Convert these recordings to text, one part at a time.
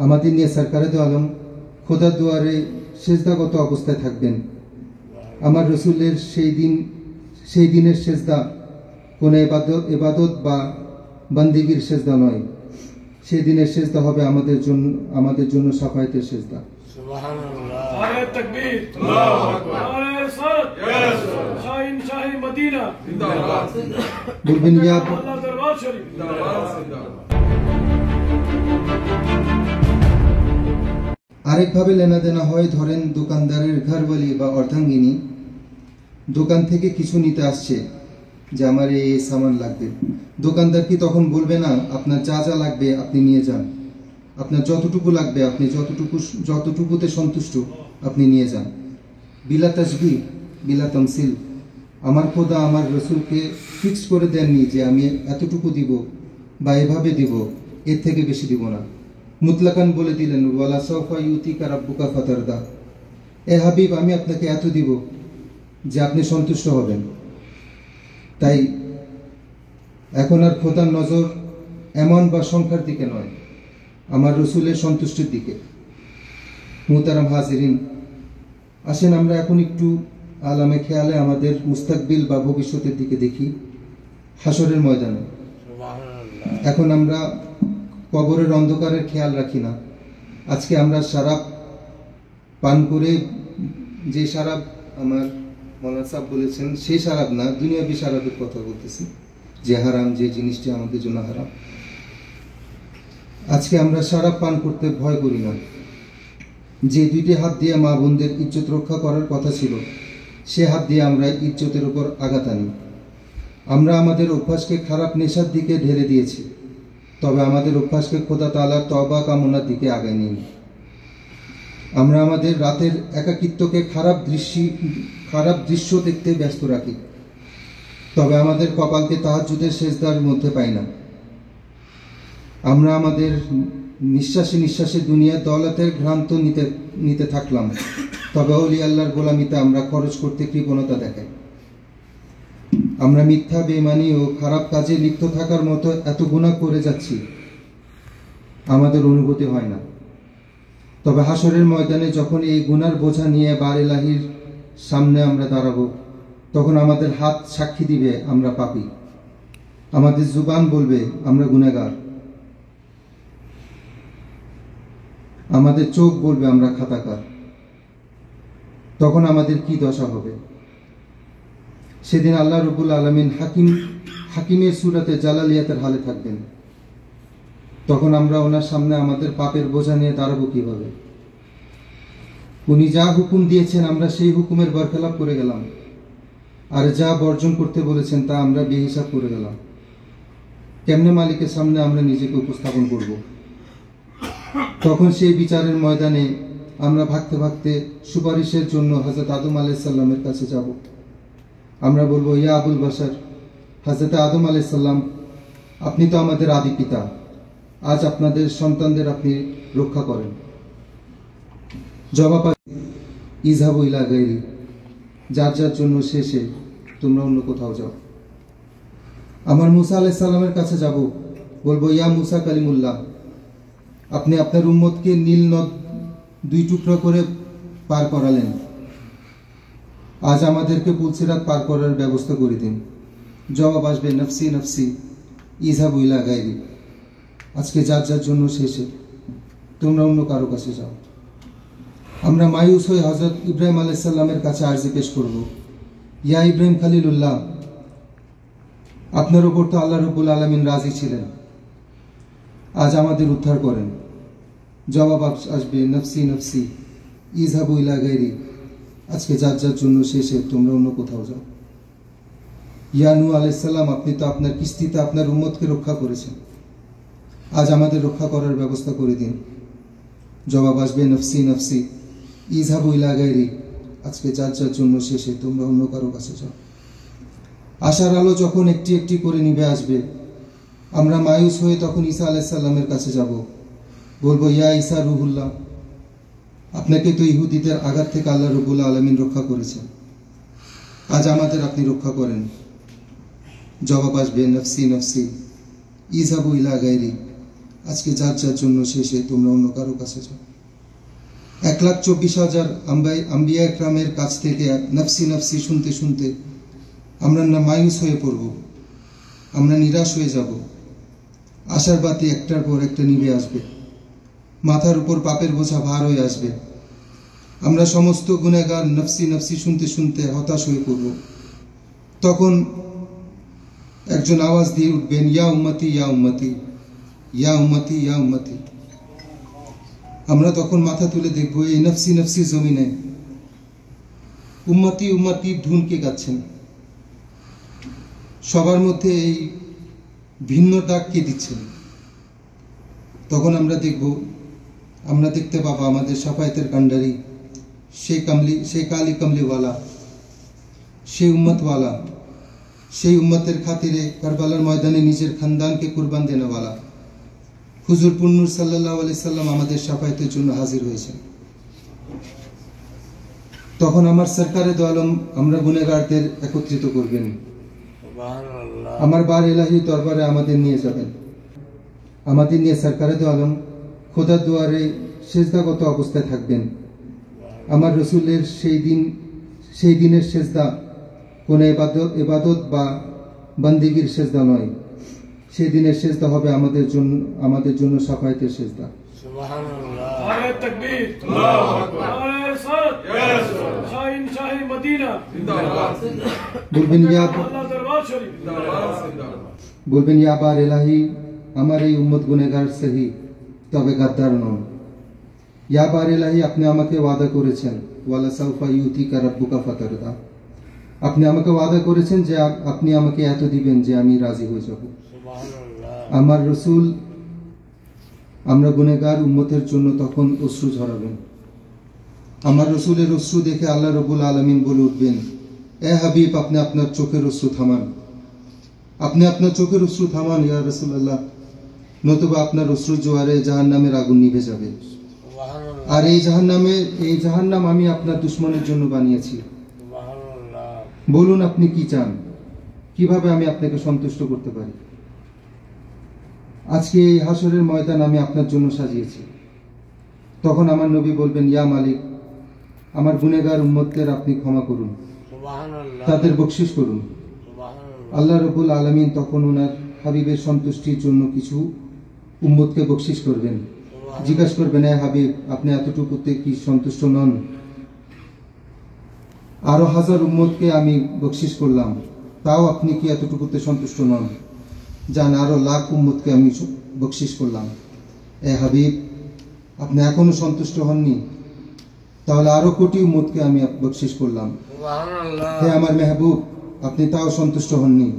আমাদের নিয়ে সরকারে তো আলম খোদার দুয়ারে সেজদাগত অবস্থায় থাকবেন। আমার রসুলের সেই দিনের সেজদা কোনো ইবাদত বা বন্দেগীর সেজদা নয়, সেই দিনের সেজদা হবে আমাদের জন্য শাফায়াতের সেজদা। সুবহানাল্লাহ, নারে তাকবীর, আল্লাহু আকবার, নারে রিসালাত, ইয়া রাসূলুল্লাহ, শাহিন শাহি মদিনা জিন্দাবাদ, বলবেন ইয়া আল্লাহ দরবার শরীফ জিন্দাবাদ, জিন্দাবাদ। আরেকভাবে লেনাদেনা হয়, ধরেন দোকানদারের ঘরওয়ালি বা অর্ধাঙ্গিনী দোকান থেকে কিছু নিতে আসছে যে আমার এই সামান লাগবে। দোকানদার কি তখন বলবে না আপনার যা যা লাগবে আপনি নিয়ে যান, আপনার যতটুকু লাগবে আপনি যতটুকুতে সন্তুষ্ট আপনি নিয়ে যান। বিলা তাসবিহ বিলা তামসিল, আমার খোদা আমার রসুলকে ফিক্স করে দেননি যে আমি এতটুকু দিব বা এভাবে দিব, এর থেকে বেশি দিব না। মুতলাকান বলে দিলেন ওয়ালা সাওফা ইউতিকা রাব্বুকা ফাতারদা, এ হাবিব আমি আপনাকে এত দিব যে আপনি সন্তুষ্ট হবেন। তাই এখন আর খোদার নজর এমন বা সংখ্যার দিকে নয়, আমার রসুলের সন্তুষ্টির দিকে। মুহতারাম হাজিরিন, আসেন আমরা এখন একটু আলামে খেয়ালে আমাদের মুস্তাকবিল বা ভবিষ্যতের দিকে দেখি। হাসরের ময়দানে এখন আমরা কবরের অন্ধকারের খেয়াল রাখি না। আজকে আমরা শরাব পান করে, যে শরাব আমার মৌলানা সাহেব বলেছেন সেই শরাব না, দুনিয়াবি শরাবের কথা বলতেছি, যে হারাম, যে জিনিসটি আমাদের জন্য হারাম। আজকে আমরা শরাব পান করতে ভয় করি না। যে দুইটি হাত দিয়ে মা বোনদের ইজ্জত রক্ষা করার কথা ছিল, সে হাত দিয়ে আমরা ইজ্জতের উপর আঘাত আনি। আমরা আমাদের অভ্যাসকে খারাপ নেশার দিকে ঢেলে দিয়েছি, তবে আমাদের অভ্যাসকে খোদা তাআলার তওবা কামনার দিকে আগায় নিই। আমরা আমাদের রাতের একাকিত্বকে খারাপ দৃশ্য দেখতে ব্যস্ত রাখি, তবে আমাদের কপালকে তাহাজ্জুদের সেজদার মধ্যে পাই না। আমরা আমাদের নিঃশ্বাসে নিঃশ্বাসে দুনিয়ার দৌলতের ঘ্রান্ত নিতে থাকলাম, তবে ওলি আল্লাহর গোলামিতে আমরা খরচ করতে কৃপণতা দেখাই। আমরা মিথ্যা, বেঈমানি ও খারাপ কাজে লিপ্ত থাকার মতো এত গুনাহ করে যাচ্ছি, আমাদের অনুভূতি হয় না। তবে হাসরের ময়দানে যখন এই গুনার বোঝা নিয়ে বার ইলাহির সামনে আমরা দাঁড়াবো, তখন আমাদের হাত সাক্ষী দিবে আমরা পাপী, আমাদের জুবান বলবে আমরা গুনাহগার, আমাদের চোখ বলবে আমরা খাতাকার। তখন আমাদের কি দশা হবে? সেদিন আল্লাহ রাব্বুল আলামিন হাকিমের সূরাতে জালালিয়াতের হালে থাকবেন। তখন আমরা ওনার সামনে আমাদের পাপের বোঝা নিয়ে দাঁড়াবো কিভাবে? উনি যা হুকুম দিয়েছেন আমরা সেই হুকুমের বরখেলাপ করে গেলাম, আর যা বর্জন করতে বলেছেন তা আমরা বেহিসাব করে গেলাম। কেমনে মালিকের সামনে আমরা নিজেকে উপস্থাপন করব? তখন সেই বিচারের ময়দানে আমরা ভাগতে ভাগতে সুপারিশের জন্য হযরত আদম আলাইহিস সালামের কাছে যাব। আমরা বলবো, ইয়া আবুল বাশার, হযরত আদম আলাইহিস সালাম, আপনি তো আমাদের আদি পিতা, আজ আপনাদের সন্তানদের আপনি রক্ষা করেন। জবাব, ইযহাবু ইলা গায়রি, যার যার জন্য শেষে তোমরা অন্য কোথাও যাও। আমার মুসা আলাইহিস সালামের কাছে যাব, বলবো, ইয়া মুসা কালিমুল্লাহ, আপনি আপনার উম্মতকে নীল নদ 2 টুকরা করে পার করালেন, আজ আমাদেরকে পুলসিরাত পার করার ব্যবস্থা করে দিন। জবাব আসবে, নফসি নফসি, ইযহাবু ইলা গায়রি, আজকে যার যার জন্য শেষে তোমরা অন্য কারো কাছে যাও। আমরা মায়ুস হয়ে হযরত ইব্রাহিম আলাইহিস সালামের কাছে আরজি পেশ করব, ইয়া ইব্রাহিম খলিলুল্লাহ, আপনার উপর তো আল্লাহ রাব্বুল আলামিন রাজি ছিলেন, আজ আমাদের উদ্ধার করেন। জবাব আসবে, নফসি নফসি, ইযহাবু ইলা গায়রি, আজকে যার যার জন্য শেষে তোমরা অন্য কোথাও যাও। ইয়া নূহ আলাইহিস সালাম, আপনি তো আপনার কিস্তিতে আপনার উম্মতকে রক্ষা করেছেন, আজ আমাদের রক্ষা করার ব্যবস্থা করে দিন। জবাব আসবে, নফসি নফসি, ইযহাবু ইলা গায়রি, আজকে যার যার জন্য শেষে তোমরা অন্য কারো কাছে যাও। আশার আলো যখন একটি একটি করে নিভে আসবে, আমরা মায়ুস হয়ে তখন ঈসা আলাইহিস সালামের কাছে যাব, বলবো, ইয়া ঈসা রুহুল্লাহ, আপনাকে তো ইহুদিদের আঘাত থেকে আল্লাহ রাব্বুল আলামিন রক্ষা করেছেন, আজ আমাদের আপনি রক্ষা করেন। জবাব আসবে, নফসি নফসি, ইযহাবু ইলা গায়রি, আজকে যার যার জন্য শেষে তোমরা অন্য কারো কাছে যাও। 1,24,000 আম্বিয়া একরামের কাছ থেকে নফসি নফসি শুনতে শুনতে আমরা না মায়ুস হয়ে পড়ব, আমরা নিরাশ হয়ে যাব। আশার বাতি একটার পর একটা নিভে আসবে, মাথার উপর পাপের বোঝা ভার হয়ে আসবে। আমরা সমস্ত গুনাহগার নফসি নফসি শুনতে শুনতে হতাশ হয়ে পড়ব। তখন একজন আওয়াজ দিয়ে উঠবেন, ইয়া উম্মতি ইয়া উম্মতি ইয়া উম্মতি ইয়া উম্মতি। আমরা তখন মাথা তুলে দেখব এই নফসি নফসি জমিনে উম্মতি উম্মতি ধুন কে গাচ্ছেন, সবার মধ্যে এই ভিন্ন ডাক কে দিচ্ছেন। তখন আমরা দেখতে পাবো আমাদের সাফায়েতের কান্ডারি, সেই কালি কামলিওয়ালা, সেই উম্মতওয়ালা, সেই উম্মতের খাতিরে কারবালার ময়দানে নিজের খানদানকে কুরবান দেনেওয়ালা হুজুর পুন্নুর সাল্লাল্লাহু আলাইহি সাল্লাম আমাদের সাফায়েতের জন্য হাজির হয়েছেন। তখন আমার সরকারে দো আলম আমরা গুনাহগারদের একত্রিত করবেন, আমার বার ইলাহি দরবারে আমাদের নিয়ে যাবেন। আমাদের নিয়ে সরকারে দো আলম খোদার দুয়ারে সেজদাগত অবস্থায় থাকবেন। আমার রসুলের সেই দিনের সেজদা কোনো ইবাদত বা বন্দেগীর সেজদা নয়, সেই দিনের সেজদা হবে আমাদের জন্য সাফায়েতের সেজদা। সুবহানাল্লাহ, নারে তাকবীর, আল্লাহু আকবার, নারে সালাত, ইয়া রাসূল, শাহিন শাহি মদিনা জিন্দাবাদ, বলবেন ইয়া আল্লাহ দরবার শরীফ জিন্দাবাদ, বলবেন ইয়া বার ইলাহি আমার এই উম্মত গুনাহগার সহি তবে গাদ্দার নন। ইয়া বার ইলাহি আপনি আমাকে ওয়াদা করেছেন, ওয়ালা সাউফা ইউতিকা রাব্বুকা ফাতারদা, আপনি আমাকে ওয়াদা করেছেন যে আপনি আমাকে এত দিবেন যে আমি রাজি হয়ে যাব। আমার রসুল আমরা গুনাহগার উম্মতের জন্য তখন অশ্রু ঝরাবেন। আমার রসুলের অশ্রু দেখে আল্লাহ রব্বুল আলামিন বলে উঠবেন, এ হাবিব আপনি আপনার চোখের অশ্রু থামান, আপনি আপনার চোখের অশ্রু থামান ইয়া রাসূলুল্লাহ, নতুবা আপনার অশ্রু জোয়ারে জাহান্নামের আগুন নিভে যাবে। আর এই জাহান্নাম আমি আপনার দুশমনের জন্য বানিয়েছি। বলুন আপনি কি চান, কিভাবে আমি আপনাকে সন্তুষ্ট করতে পারি। আজকে এই হাসরের ময়দান আমি আপনার জন্য সাজিয়েছি। তখন আমার নবী বলবেন, ইয়া মালিক আমার গুনাহগার উম্মতদের আপনি ক্ষমা করুন, তাদের বকশিশ করুন। আল্লাহ রাব্বুল আলামিন তখন ওনার হাবিবের সন্তুষ্টির জন্য কিছু উম্মতকে বকশিশ করবেন। জিজ্ঞাসা করবেন, এ হাবিব আপনি এতটুকুতে কি সন্তুষ্ট নন? আরো 1000 উম্মতকে আমি বকশিশ করলাম, তাও আপনি কি এতটুকুতে সন্তুষ্ট নন? যান আরো লাখ উম্মতকে আমি বকশিশ করলাম। এ হাবিব আপনি এখনো সন্তুষ্ট হননি, তাহলে আরো কোটি উম্মতকে আমি বকশিশ করলাম। হে আমার মেহবুব আপনি তাও সন্তুষ্ট হননি,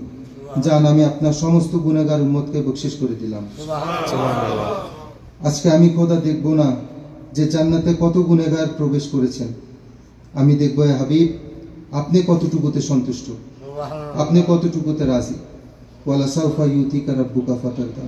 যান আমি আপনার সমস্ত গুনাহগার উম্মতকে বকশিশ করে দিলাম। আজকে আমি খোদা দেখব না যে জান্নাতে কত গুনাহগার প্রবেশ করেছেন, আমি দেখব এ হাবিব আপনি কতটুকুতে সন্তুষ্ট, আপনি কতটুকুতে রাজি। ওয়ালা সাউফা ইউতিকা রাব্বুকা ফাতারদা।